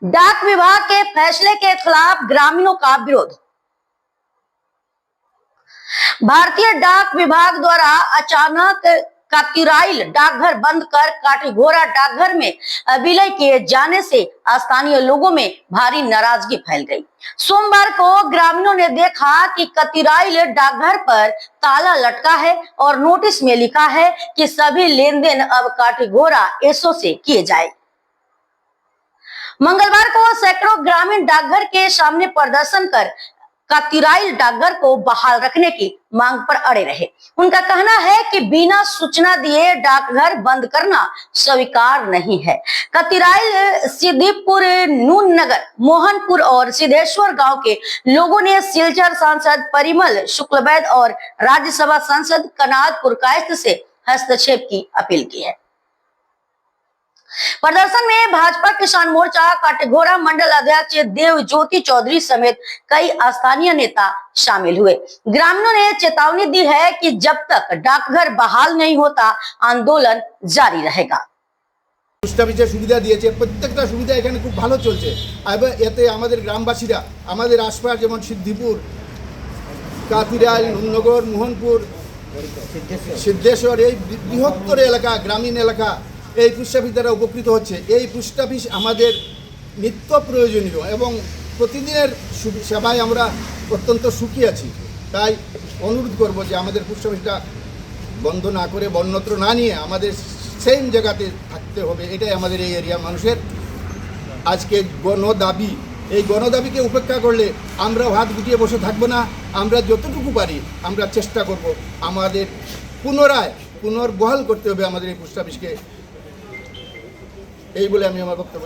डाक विभाग के फैसले के खिलाफ ग्रामीणों का विरोध। भारतीय डाक विभाग द्वारा अचानक कातिराइल डाकघर बंद कर काटीघोरा डाकघर में विलय किए जाने से स्थानीय लोगों में भारी नाराजगी फैल गई। सोमवार को ग्रामीणों ने देखा कि कातिराइल डाकघर पर ताला लटका है और नोटिस में लिखा है कि सभी लेन देन अब काटीघोरा एसओ से किए जाए। मंगलवार को सैकड़ों ग्रामीण डाकघर के सामने प्रदर्शन कर कातिराइल डाकघर को बहाल रखने की मांग पर अड़े रहे। उनका कहना है कि बिना सूचना दिए डाकघर बंद करना स्वीकार नहीं है। कातिराइल, सिद्धिपुर, नून नगर, मोहनपुर और सिद्धेश्वर गांव के लोगों ने सिलचर सांसद परिमल शुक्लवैद्य और राज्यसभा सांसद कनाद पुरकायस्थ से हस्तक्षेप की अपील की है। प्रदर्शन में भाजपा किसान मोर्चा काटीघोरा मंडल अध्यक्ष देव ज्योति चौधरी समेत कई स्थानीय नेता शामिल हुए। ग्रामीणों ने चेतावनी दी है कि जब तक डाकघर बहाल नहीं होता आंदोलन जारी रहेगा। सुविधा दिए प्रत्येकटा सुविधा एखाने खूब भालो चलছে এতে আমাদের গ্রামবাসীরা আমাদের আশপাশ যেমন সিদ্ধিপুর, কাতিরাইল, নুননগর, মোহনপুর, সিদ্ধেশ্বর এই বৃহত্তর এলাকা গ্রামীণ এলাকা এই পোস্ট অফিস দ্বারা উপকৃত হচ্ছে। এই পোস্ট অফিস আমাদের নিত্য প্রয়োজনীয় এবং প্রতিদিনের সেবায় আমরা অত্যন্ত সুখী আছি। তাই অনুরোধ করব যে আমাদের পোস্ট অফিসটা বন্ধ না করে বন্যত্র না নিয়ে আমাদের সেম জায়গাতে থাকতে হবে। এটাই আমাদের এই এরিয়ার মানুষের আজকে গণদাবি। এই গণদাবিকে উপেক্ষা করলে আমরা হাত গুটিয়ে বসে থাকবো না। আমরা যতটুকু পারি আমরা চেষ্টা করব আমাদের পুনর্বহাল করতে হবে আমাদের এই পোস্ট অফিসকে। এই বলে আমি আমার বক্তব্য